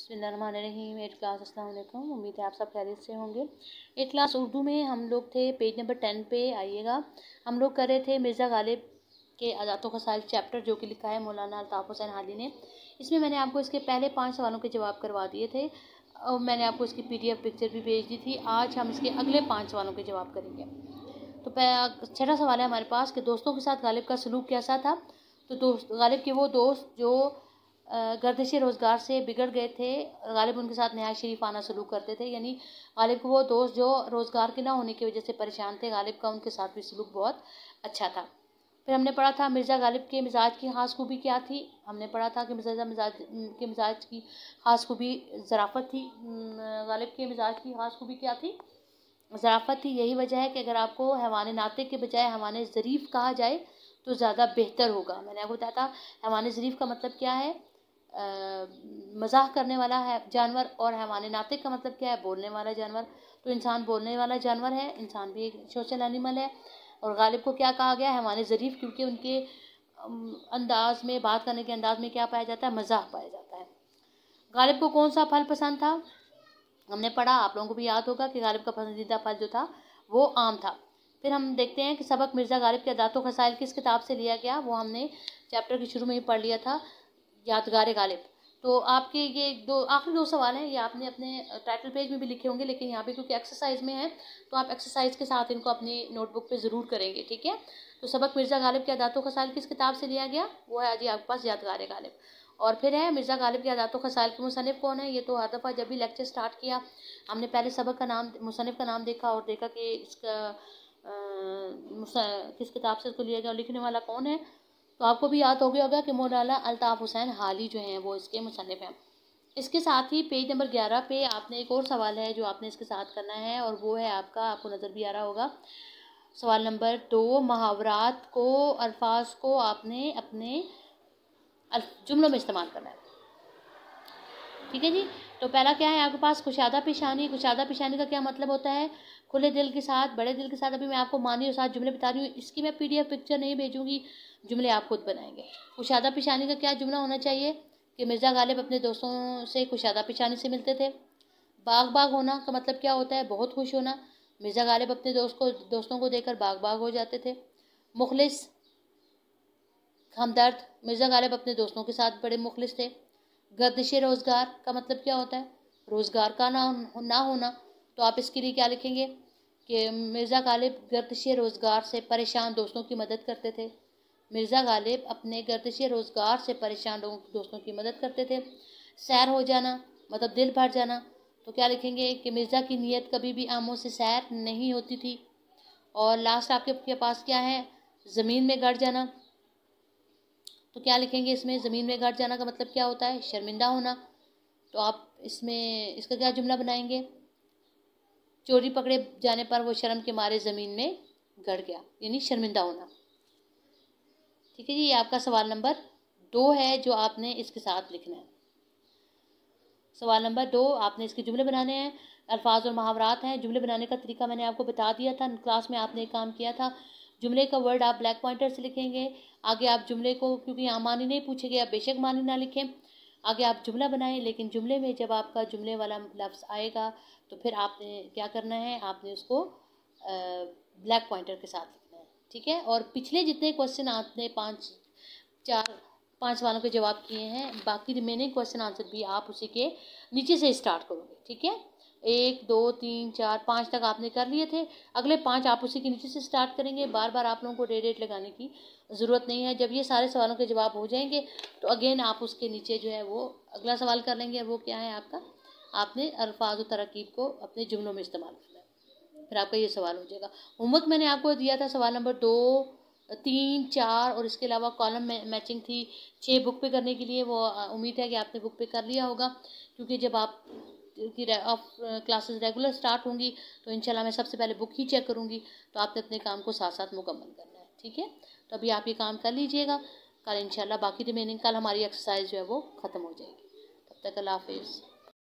बिस्मिल्लाहिर्रहमानिर्रहीम। 8 क्लास अस्सलाम वालेकुम। उम्मीद है आप सब खैरियत से होंगे। 8 क्लास उर्दू में हम लोग थे पेज नंबर 10 पे। आइएगा, हम लोग कर रहे थे मिर्ज़ा गालिब के अदात व ख़साइल चैप्टर, जो कि लिखा है मौलाना अल्ताफ़ हुसैन हादी ने। इसमें मैंने आपको इसके पहले 5 सवालों के जवाब करवा दिए थे और मैंने आपको इसकी PDF पिक्चर भी भेज दी थी। आज हम इसके अगले 5 सवालों के जवाब करेंगे। तो छठा सवाल है हमारे पास कि दोस्तों के साथ गालिब का सलूक कैसा था। तो गालिब के वो दोस्त जो गर्दिश रोज़गार से बिगड़ गए थे, गालिब उनके साथ नहायत शरीफाना सलूक करते थे। यानी गालिब को वो दोस्त जो रोज़गार के ना होने की वजह से परेशान थे, गालिब का उनके साथ भी सलूक बहुत अच्छा था। फिर हमने पढ़ा था मिर्ज़ा गालिब के मिजाज की ख़ास खूबी क्या थी। हमने पढ़ा था कि मिजाज की ख़ास खूबी ज़राफ़त थी। गालिब के मिजाज की ख़ास खूबी क्या थी? ज़राफ़त थी। यही वजह है कि अगर आपको हैवान नातिक़ के बजाय हैवान ज़रीफ़ कहा जाए तो ज़्यादा बेहतर होगा। मैंने आपको बताया था हैवान ज़रीफ़ का मतलब क्या है, मज़ाक करने वाला है जानवर, और हैवान नातिक़ का मतलब क्या है, बोलने वाला जानवर। तो इंसान बोलने वाला जानवर है, इंसान भी एक सोशल एनिमल है। और गालिब को क्या कहा गया, हैवान ज़रीफ़, क्योंकि उनके अंदाज में, बात करने के अंदाज में क्या पाया जाता है, मज़ाक पाया जाता है। गालिब को कौन सा फल पसंद था? हमने पढ़ा, आप लोगों को भी याद होगा कि गालिब का पसंदीदा फल जो था वो आम था। फिर हम देखते हैं कि सबक मिर्ज़ा गालिब के अदात व ख़साइल किस किताब से लिया गया। वो हमने चैप्टर के शुरू में ही पढ़ लिया था, यादगार गालिब। तो आपके ये आखिरी 2 सवाल हैं, ये आपने अपने टाइटल पेज में भी लिखे होंगे, लेकिन यहाँ पे क्योंकि एक्सरसाइज में है तो आप एक्सरसाइज के साथ इनको अपनी नोटबुक पे ज़रूर करेंगे, ठीक है। तो सबक मिर्ज़ा गालिब के अदात व ख़साइल किस किताब से लिया गया? वो है जी आपके पास यादगार गालिब। और फिर है मिर्ज़ा गालिब के अदात व ख़साइल के मुसन्निफ़ कौन है। ये तो हर दफ़ा जब भी लेक्चर स्टार्ट किया हमने पहले सबक का नाम, मुसन्निफ़ का नाम देखा और देखा कि इसका किस किताब से इसको लिया गया और लिखने वाला कौन है। तो आपको भी याद हो गया होगा कि मौलाना अल्ताफ़ हुसैन हादी जो हैं वो इसके मुसन्निफ़ हैं। इसके साथ ही पेज नंबर 11 पे आपने एक और सवाल है जो आपने इसके साथ करना है, और वो है आपको नज़र भी आ रहा होगा, सवाल नंबर 2। मुहावरात को, अल्फाज को आपने अपने जुमलों में इस्तेमाल करना है, ठीक है जी। तो पहला क्या है आपके पास, कुशादा पेशानी। कुशादा पेशानी का क्या मतलब होता है? खुले दिल के साथ, बड़े दिल के साथ। अभी मैं आपको मानी और साथ जुमले बता रही हूँ, इसकी मैं PDF पिक्चर नहीं भेजूंगी, जुमले आप खुद बनाएंगे। कुशादा पेशानी का क्या जुमला होना चाहिए कि मिर्ज़ा गालिब अपने दोस्तों से कुशादा पेशानी से मिलते थे। बाग बाग होना का मतलब क्या होता है? बहुत खुश होना। मिर्ज़ा गालिब अपने दोस्तों को देखकर बाग बाग हो जाते थे। मुखलिस, हमदर्द। मिर्ज़ा गालिब अपने दोस्तों के साथ बड़े मुखलिस थे। गर्दिश रोज़गार का मतलब क्या होता है? रोज़गार का ना होना। तो आप इसके लिए क्या लिखेंगे कि मिर्ज़ा गालिब गर्दिश रोज़गार से परेशान दोस्तों की मदद करते थे। मिर्ज़ा गालिब अपने गर्दिश रोज़गार से परेशान दोस्तों की मदद करते थे। सैर हो जाना मतलब दिल भर जाना। तो क्या लिखेंगे कि मिर्ज़ा की नीयत कभी भी आमों से सैर नहीं होती थी। और लास्ट आपके पास क्या है, ज़मीन में गड़ जाना। तो क्या लिखेंगे इसमें, ज़मीन में गड़ जाना का मतलब क्या होता है? शर्मिंदा होना। तो आप इसमें इसका क्या जुमला बनाएंगे? चोरी पकड़े जाने पर वो शर्म के मारे ज़मीन में गड़ गया, यानी शर्मिंदा होना, ठीक है जी। ये आपका सवाल नंबर 2 है जो आपने इसके साथ लिखना है। सवाल नंबर 2 आपने इसके जुमले बनाने हैं। अल्फाज और मुहावरात हैं। जुमले बनाने का तरीका मैंने आपको बता दिया था, क्लास में आपने एक काम किया था। जुमले का वर्ड आप ब्लैक पॉइंटर से लिखेंगे। आगे आप जुमले को, क्योंकि यहाँ मानी नहीं पूछेंगे, आप बेशक मानी ना लिखें, आगे आप जुमला बनाएं। लेकिन जुमले में जब आपका जुमले वाला लफ्ज़ आएगा तो फिर आपने क्या करना है, आपने उसको ब्लैक पॉइंटर के साथ लिखना है, ठीक है। और पिछले जितने क्वेश्चन आपने 5 सवालों के जवाब किए हैं, बाकी रिमेनिंग क्वेश्चन आंसर भी आप उसी के नीचे से स्टार्ट करोगे, ठीक है। 1 2 3 4 5 तक आपने कर लिए थे, अगले 5 आप उसी के नीचे से स्टार्ट करेंगे। बार बार आप लोगों को डेट लगाने की ज़रूरत नहीं है। जब ये सारे सवालों के जवाब हो जाएंगे तो अगेन आप उसके नीचे जो है वो अगला सवाल कर लेंगे। वो क्या है आपका, आपने अल्फाज और तरकीब को अपने जुमलों में इस्तेमाल करना है, फिर आपका ये सवाल हो जाएगा। होमवर्क मैंने आपको दिया था सवाल नंबर 2 3 4 और इसके अलावा कॉलम मैचिंग थी 6 बुक पे करने के लिए। वो उम्मीद है कि आपने बुक पे कर लिया होगा, क्योंकि जब आप की क्लासेस रेगुलर स्टार्ट होंगी तो इंशाल्लाह मैं सबसे पहले बुक ही चेक करूँगी। तो आपने अपने काम को साथ साथ मुकम्मल करना है, ठीक है। तो अभी आप ये काम कर लीजिएगा, कल इंशाल्लाह बाकी रिमेनिंग, कल हमारी एक्सरसाइज जो है वो ख़त्म हो जाएगी। तब तक अल्लाह हाफिज़।